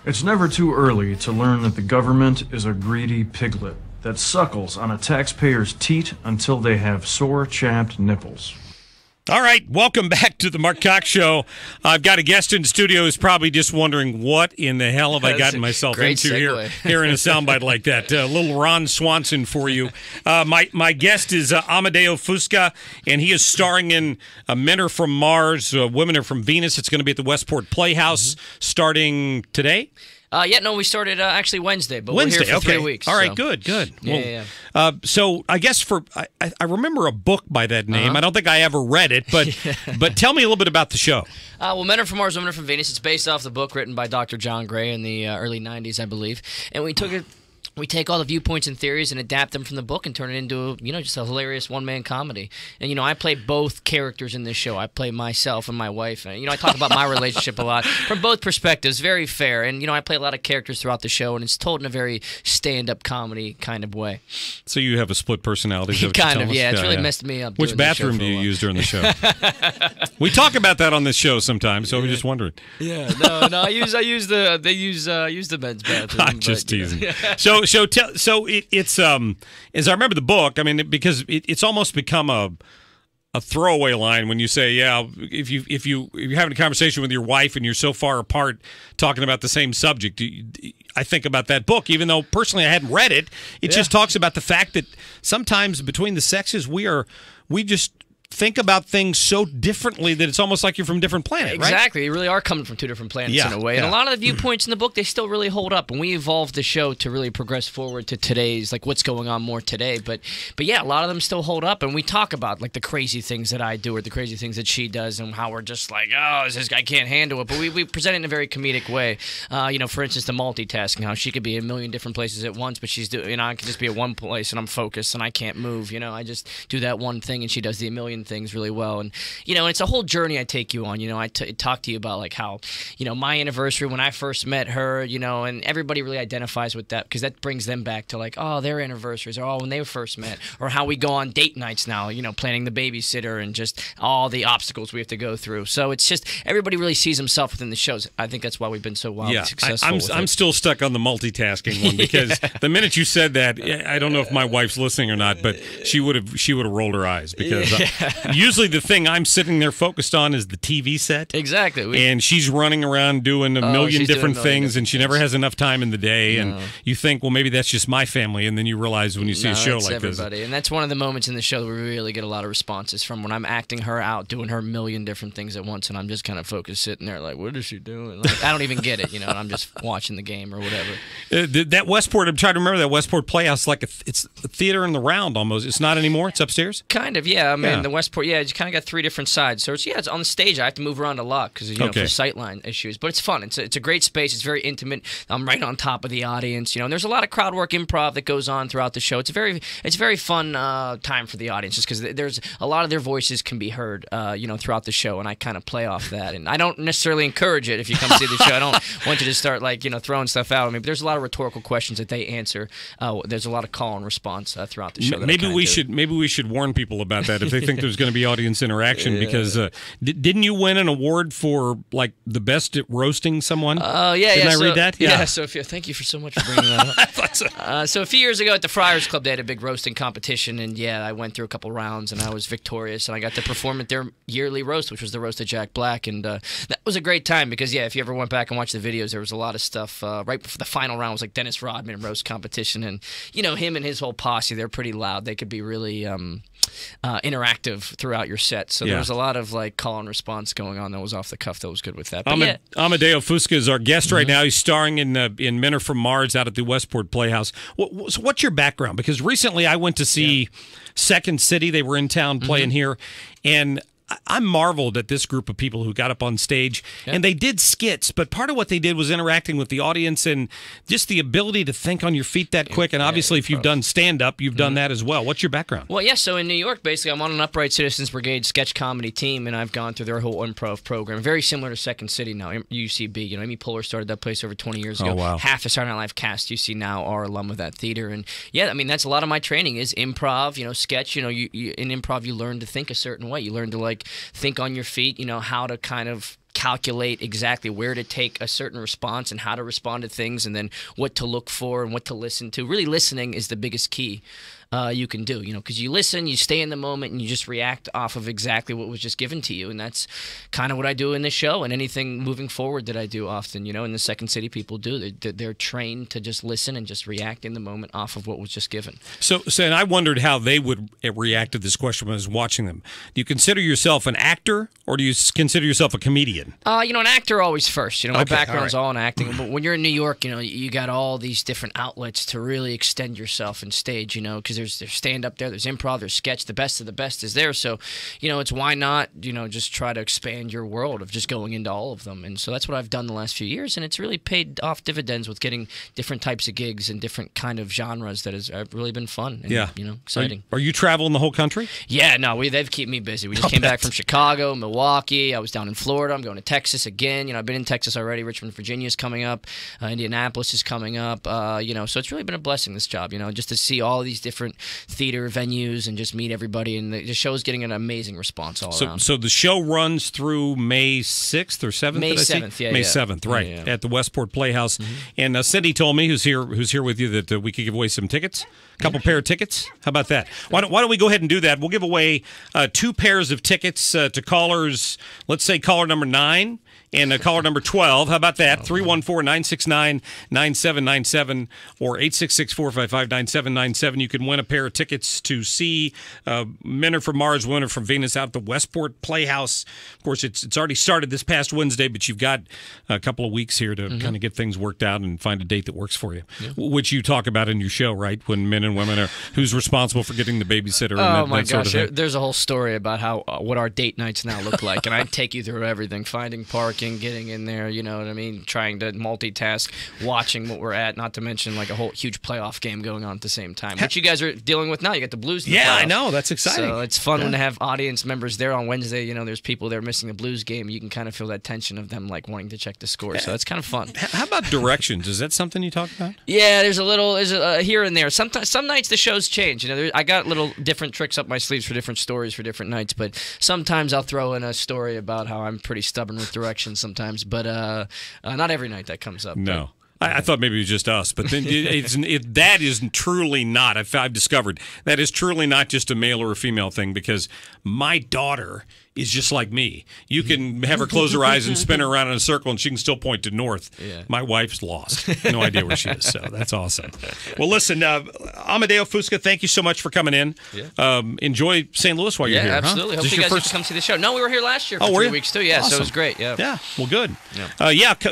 It's never too early to learn that the government is a greedy piglet that suckles on a taxpayer's teat until they have sore, chapped nipples. All right, welcome back to the Marc Cox Show. I've got a guest in the studio who's probably just wondering what in the hell have I gotten myself into here in a soundbite like that. A little Ron Swanson for you. My guest is Amadeo Fusca, and he is starring in Men Are From Mars, Women Are From Venus. It's going to be at the West Port Playhouse starting today. We started actually Wednesday, but we're here for 3 weeks. All right, good. Yeah. So I guess I remember a book by that name. I don't think I ever read it, but tell me a little bit about the show. Men Are From Mars, Women Are From Venus. It's based off the book written by Dr. John Gray in the early 90s, I believe. And we take all the viewpoints and theories and adapt them from the book and turn it into, just a hilarious one-man comedy. And, I play both characters in this show. I play myself and my wife. And, I talk about my relationship a lot from both perspectives, very fair. And, I play a lot of characters throughout the show, and it's told in a very stand-up comedy kind of way. So you have a split personality? Kind of, yeah. It's really messed me up. Which bathroom do you use during the show? We talk about that on this show sometimes, so we're just wondering. Yeah, no, I use the men's bathroom. I'm just teasing. It's as I remember the book. I mean, because it's almost become a throwaway line when you say, yeah, if you're having a conversation with your wife and you're so far apart talking about the same subject. I think about that book, even though personally I hadn't read it. It just talks about the fact that sometimes between the sexes we just think about things so differently that it's almost like you're from a different planet, right? Exactly. You really are coming from two different planets in a way. And a lot of the viewpoints in the book, they still really hold up. And we evolved the show to really progress forward to today's, like what's going on more today. But yeah, a lot of them still hold up. And we talk about like the crazy things that I do or the crazy things that she does and how we're just like, oh, this guy can't handle it. But we present it in a very comedic way. For instance, the multitasking, how she could be in a million different places at once, but she's doing, I can just be at one place and I'm focused and I can't move. I just do that one thing and she does the a million things really well. And it's a whole journey I take you on. I talk to you about like how my anniversary when I first met her, and everybody really identifies with that because that brings them back to like, oh, their anniversaries, or when they first met, or how we go on date nights now, planning the babysitter and just all the obstacles we have to go through. So it's just everybody really sees himself within the shows. I think that's why we've been so wildly successful. I'm still stuck on the multitasking one because the minute you said that, I don't know if my wife's listening or not, but she would have rolled her eyes because usually the thing I'm sitting there focused on is the TV set. Exactly. And she's running around doing a million different things, and she never has enough time in the day. And you think, well, maybe that's just my family, and then you realize when you see a show like everybody. this. And that's one of the moments in the show that we really get a lot of responses from when I'm acting her out, doing her million different things at once, and I'm just kind of focused sitting there like, what is she doing? Like, I don't even get it, and I'm just watching the game or whatever. That Westport, I'm trying to remember that Westport Playhouse, it's a theater in the round almost. It's not anymore? It's upstairs? Kind of, yeah. I mean, the Westport, you kind of got three different sides. So it's on the stage. I have to move around a lot because for sightline issues. But it's fun. It's a great space. It's very intimate. I'm right on top of the audience. And there's a lot of crowd work, improv that goes on throughout the show. It's a very fun time for the audience just because there's a lot of their voices can be heard throughout the show, and I kind of play off that. And I don't necessarily encourage it if you come see the show. I don't want you to start throwing stuff out. I mean, but there's a lot of rhetorical questions that they answer. There's a lot of call and response throughout the show. Maybe we should warn people about that if they think there's going to be audience interaction because didn't you win an award for like the best at roasting someone? Didn't I read that? Yeah. Sophia, thank you so much for bringing that up. So a few years ago at the Friars Club, they had a big roasting competition, and I went through a couple rounds, and I was victorious, and I got to perform at their yearly roast, which was the roast of Jack Black, and that was a great time because if you ever went back and watched the videos, there was a lot of stuff right before the final round was like Dennis Rodman roast competition, and him and his whole posse, they're pretty loud. They could be really interactive throughout your set. So there was a lot of like call and response going on that was off the cuff that was good with that. But Amadeo Fusca is our guest right now. He's starring in Men Are From Mars out at the Westport Playhouse. So what's your background? Because recently I went to see Second City. They were in town playing here, and I marveled at this group of people who got up on stage, and they did skits, but part of what they did was interacting with the audience and just the ability to think on your feet that quick. And obviously, if you've done stand-up, you've done that as well. What's your background? Well, so in New York, basically, I'm on an Upright Citizens Brigade sketch comedy team, and I've gone through their whole improv program. Very similar to Second City now, UCB. Amy Poehler started that place over 20 years ago. Oh, wow. Half the Saturday Night Live cast you see now are alum of that theater. And that's a lot of my training is improv, sketch. In improv, you learn to think a certain way. You learn to think on your feet, how to kind of calculate exactly where to take a certain response and how to respond to things, and then what to look for and what to listen to. Really, listening is the biggest key you can do, because you listen, you stay in the moment, and you just react off of exactly what was just given to you. And that's kind of what I do in this show and anything moving forward that I do often, in the Second City people do. They're trained to just listen and just react in the moment off of what was just given. So and I wondered how they would react to this question when I was watching them. Do you consider yourself an actor, or do you consider yourself a comedian? An actor always first. My Okay, background's all right. all in acting. But when you're in New York, you got all these different outlets to really extend yourself in stage, because there's stand-up there, there's improv, there's sketch. The best of the best is there. So, it's why not, just try to expand your world of just going into all of them. And so that's what I've done the last few years, and it's really paid off dividends with getting different types of gigs and different kind of genres that has really been fun and, exciting. Are you traveling the whole country? Yeah, no, they've kept me busy. We just came back from Chicago, Milwaukee. I was down in Florida. I'm going to Texas again. I've been in Texas already. Richmond, Virginia is coming up. Indianapolis is coming up. So it's really been a blessing, this job, just to see all these different theater venues and just meet everybody. And the show's getting an amazing response all around. So the show runs through May 6th or 7th? May 7th, yeah. May 7th, right, at the West Port Playhouse. Mm-hmm. And Cindy told me, who's here with you, that we could give away some tickets, a couple pair of tickets. How about that? Why don't we go ahead and do that? We'll give away 2 pairs of tickets to callers, let's say caller number 9 and caller number 12. How about that? 314-969-9797 or 866-455-9797. You can win a pair of tickets to see Men Are From Mars, Women Are From Venus out at the West Port Playhouse. Of course, it's already started this past Wednesday, but you've got a couple of weeks here to kind of get things worked out and find a date that works for you, which you talk about in your show, right? When men and women are, who's responsible for getting the babysitter and that sort of thing. There's a whole story about what our date nights now look like, and I take you through everything, finding parking, getting in there, you know what I mean, trying to multitask, watching what we're at, not to mention like a whole huge playoff game going on at the same time, which you guys are dealing with now. You got the Blues in the playoffs. I know, that's exciting. So it's fun when to have audience members there on Wednesday. There's people there missing the Blues game. You can kind of feel that tension of them like wanting to check the score, so it's kind of fun. How about directions? Is that something you talk about? Yeah, there's a here and there. Sometimes, some nights the shows change. I got little different tricks up my sleeves for different stories for different nights, but sometimes I'll throw in a story about how I'm pretty stubborn with directions sometimes, but not every night that comes up. No. I thought maybe it was just us, but then that is truly not. I've discovered that is truly not just a male or a female thing, because my daughter is just like me. You can have her close her eyes and spin her around in a circle, and she can still point to north. Yeah. My wife's lost. No idea where she is, so that's awesome. Well, listen, Amadeo Fusca, thank you so much for coming in. Yeah. Enjoy St. Louis while you're here. Yeah, absolutely. Hope you guys get to come see the show. No, we were here last year for 3 weeks, too. Yeah, awesome. So it was great. Yeah. Yeah, well, good.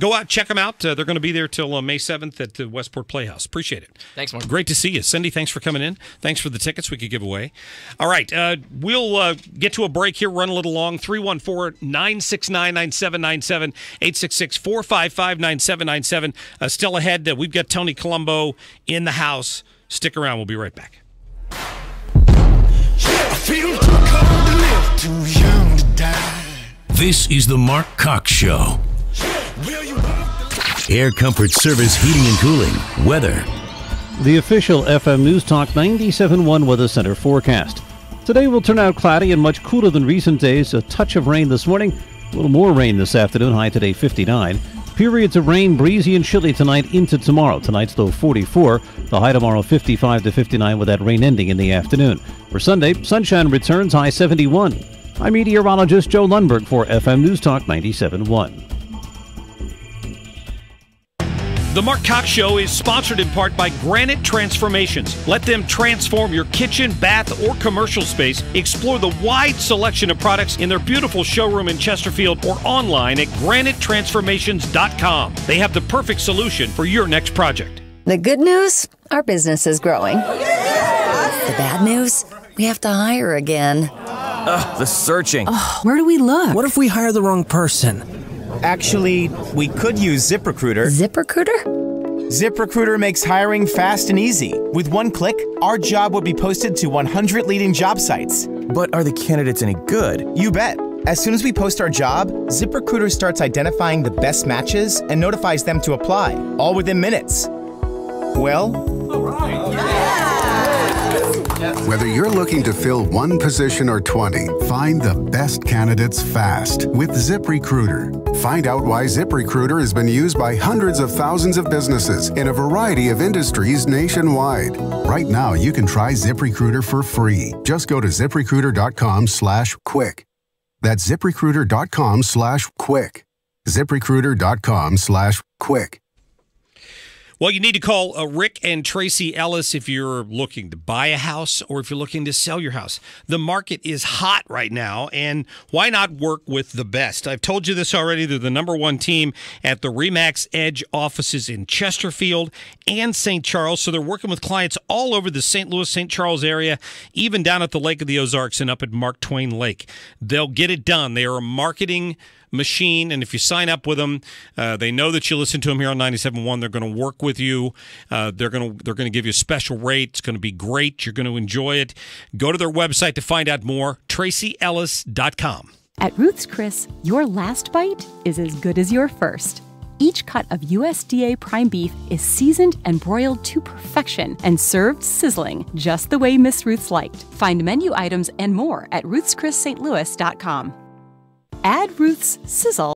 Go out, check them out. They're going to be there till May 7th at the West Port Playhouse. Appreciate it. Thanks, Mark. Great to see you. Cindy, thanks for coming in. Thanks for the tickets we could give away. All right, we'll get to a break here, run a little long. 314-969-9797, 866-455-9797. Still ahead, we've got Tony Colombo in the house. Stick around. We'll be right back. This is the Marc Cox Show. Air Comfort Service Heating and Cooling. Weather. The official FM News Talk 97.1 Weather Center forecast. Today will turn out cloudy and much cooler than recent days. A touch of rain this morning, a little more rain this afternoon, high today 59. Periods of rain, breezy and chilly tonight into tomorrow. Tonight's low 44. The high tomorrow 55 to 59 with that rain ending in the afternoon. For Sunday, sunshine returns, high 71. I'm meteorologist Joe Lundberg for FM News Talk 97.1. The Marc Cox Show is sponsored in part by Granite Transformations. Let them transform your kitchen, bath, or commercial space. Explore the wide selection of products in their beautiful showroom in Chesterfield or online at granitetransformations.com. They have the perfect solution for your next project. The good news? Our business is growing. The bad news? We have to hire again. The searching. Oh, where do we look? What if we hire the wrong person? Actually, we could use ZipRecruiter. ZipRecruiter? ZipRecruiter makes hiring fast and easy. With one click, our job would be posted to 100 leading job sites. But are the candidates any good? You bet. As soon as we post our job, ZipRecruiter starts identifying the best matches and notifies them to apply, all within minutes. Well, Whether you're looking to fill one position or 20, find the best candidates fast with ZipRecruiter. Find out why ZipRecruiter has been used by hundreds of thousands of businesses in a variety of industries nationwide. Right now, you can try ZipRecruiter for free. Just go to ZipRecruiter.com/quick. That's ZipRecruiter.com/quick. ZipRecruiter.com/quick. Well, you need to call Rick and Tracy Ellis if you're looking to buy a house or if you're looking to sell your house. The market is hot right now, and why not work with the best? I've told you this already. They're the #1 team at the RE/MAX Edge offices in Chesterfield and St. Charles, so they're working with clients all over the St. Louis, St. Charles area, even down at the Lake of the Ozarks and up at Mark Twain Lake. They'll get it done. They are a marketing machine, and if you sign up with them, they know that you listen to them here on 97.1. They're going to work with you. They're going to give you a special rate. It's going to be great. You're going to enjoy it. Go to their website to find out more. TracyEllis.com. At Ruth's Chris, your last bite is as good as your first. Each cut of USDA prime beef is seasoned and broiled to perfection and served sizzling, just the way Miss Ruth's liked. Find menu items and more at Ruth'sChrisSt. Louis.com. Add Ruth's sizzle